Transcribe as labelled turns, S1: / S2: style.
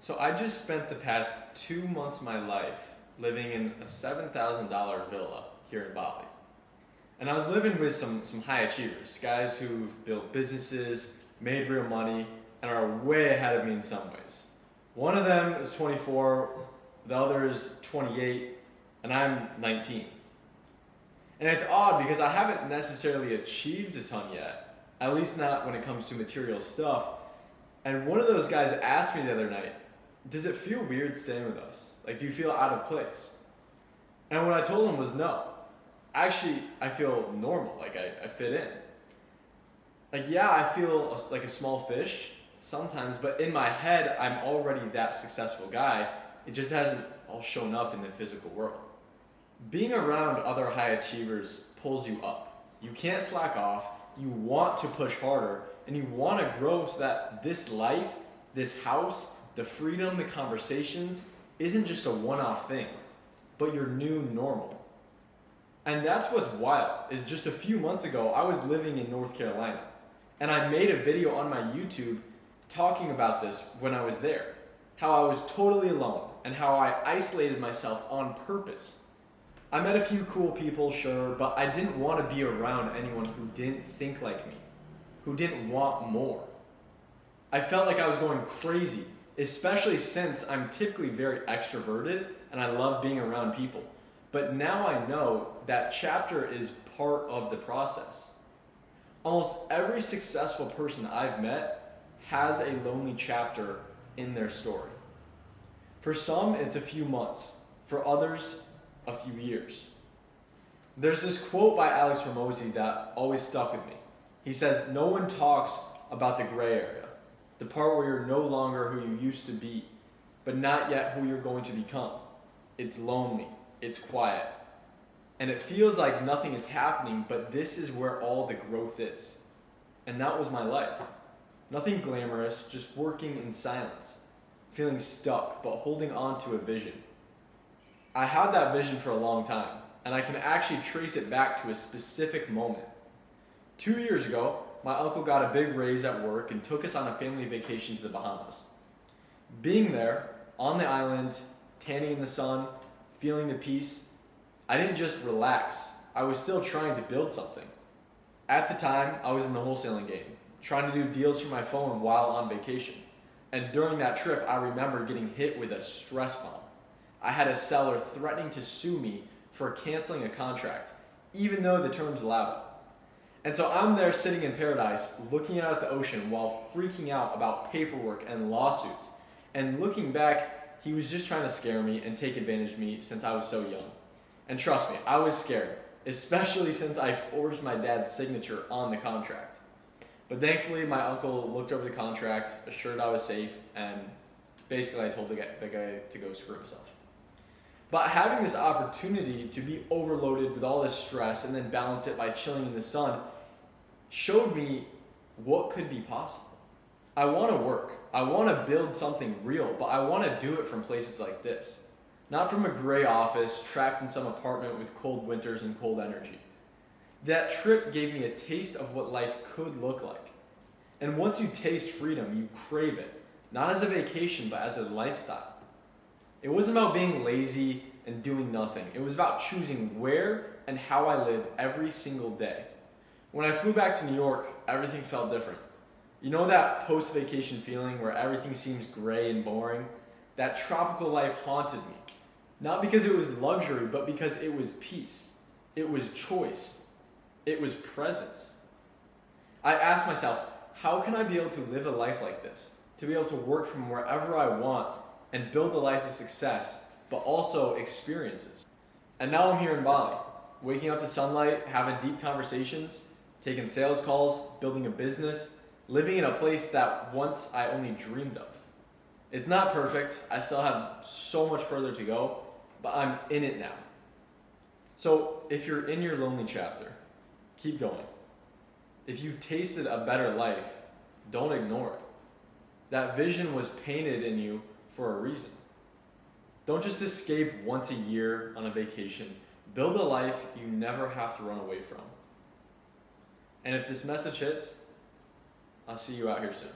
S1: So I just spent the past 2 months of my life living in a $7,000 villa here in Bali. And I was living with some high achievers, guys who've built businesses, made real money, and are way ahead of me in some ways. One of them is 24, the other is 28, and I'm 19. And it's odd because I haven't necessarily achieved a ton yet, at least not when it comes to material stuff. And one of those guys asked me the other night, does it feel weird staying with us? Like, do you feel out of place? And what I told him was no. Actually, I feel normal, like I fit in. Like, yeah, I feel like a small fish sometimes, but in my head, I'm already that successful guy. It just hasn't all shown up in the physical world. Being around other high achievers pulls you up. You can't slack off, you want to push harder, and you want to grow so that this life, this house, the freedom, the conversations isn't just a one-off thing, but your new normal. And that's what's wild, is just a few months ago, I was living in North Carolina, and I made a video on my YouTube talking about this when I was there, how I was totally alone, and how I isolated myself on purpose. I met a few cool people, sure, but I didn't want to be around anyone who didn't think like me, who didn't want more. I felt like I was going crazy, especially since I'm typically very extroverted and I love being around people. But now I know that chapter is part of the process. Almost every successful person I've met has a lonely chapter in their story. For some, it's a few months. For others, a few years. There's this quote by Alex Hormozi that always stuck with me. He says, "No one talks about the gray area, the part where you're no longer who you used to be, but not yet who you're going to become. It's lonely, it's quiet, and it feels like nothing is happening, but this is where all the growth is." And that was my life. Nothing glamorous, just working in silence, feeling stuck, but holding on to a vision. I had that vision for a long time, and I can actually trace it back to a specific moment. 2 years ago, my uncle got a big raise at work and took us on a family vacation to the Bahamas. Being there, on the island, tanning in the sun, feeling the peace, I didn't just relax, I was still trying to build something. At the time, I was in the wholesaling game, trying to do deals from my phone while on vacation. And during that trip, I remember getting hit with a stress bomb. I had a seller threatening to sue me for canceling a contract, even though the terms allowed it. And so I'm there sitting in paradise, looking out at the ocean while freaking out about paperwork and lawsuits. And looking back, he was just trying to scare me and take advantage of me since I was so young. And trust me, I was scared, especially since I forged my dad's signature on the contract. But thankfully, my uncle looked over the contract, assured I was safe, and basically I told the guy to go screw himself. But having this opportunity to be overloaded with all this stress and then balance it by chilling in the sun showed me what could be possible. I want to work. I want to build something real, but I want to do it from places like this. Not from a gray office trapped in some apartment with cold winters and cold energy. That trip gave me a taste of what life could look like. And once you taste freedom, you crave it. Not as a vacation, but as a lifestyle. It wasn't about being lazy and doing nothing. It was about choosing where and how I live every single day. When I flew back to New York, everything felt different. You know that post-vacation feeling where everything seems gray and boring? That tropical life haunted me. Not because it was luxury, but because it was peace. It was choice. It was presence. I asked myself, how can I be able to live a life like this? To be able to work from wherever I want and build a life of success, but also experiences. And now I'm here in Bali, waking up to sunlight, having deep conversations, taking sales calls, building a business, living in a place that once I only dreamed of. It's not perfect, I still have so much further to go, but I'm in it now. So if you're in your lonely chapter, keep going. If you've tasted a better life, don't ignore it. That vision was painted in you for a reason. Don't just escape once a year on a vacation. Build a life you never have to run away from. And if this message hits, I'll see you out here soon.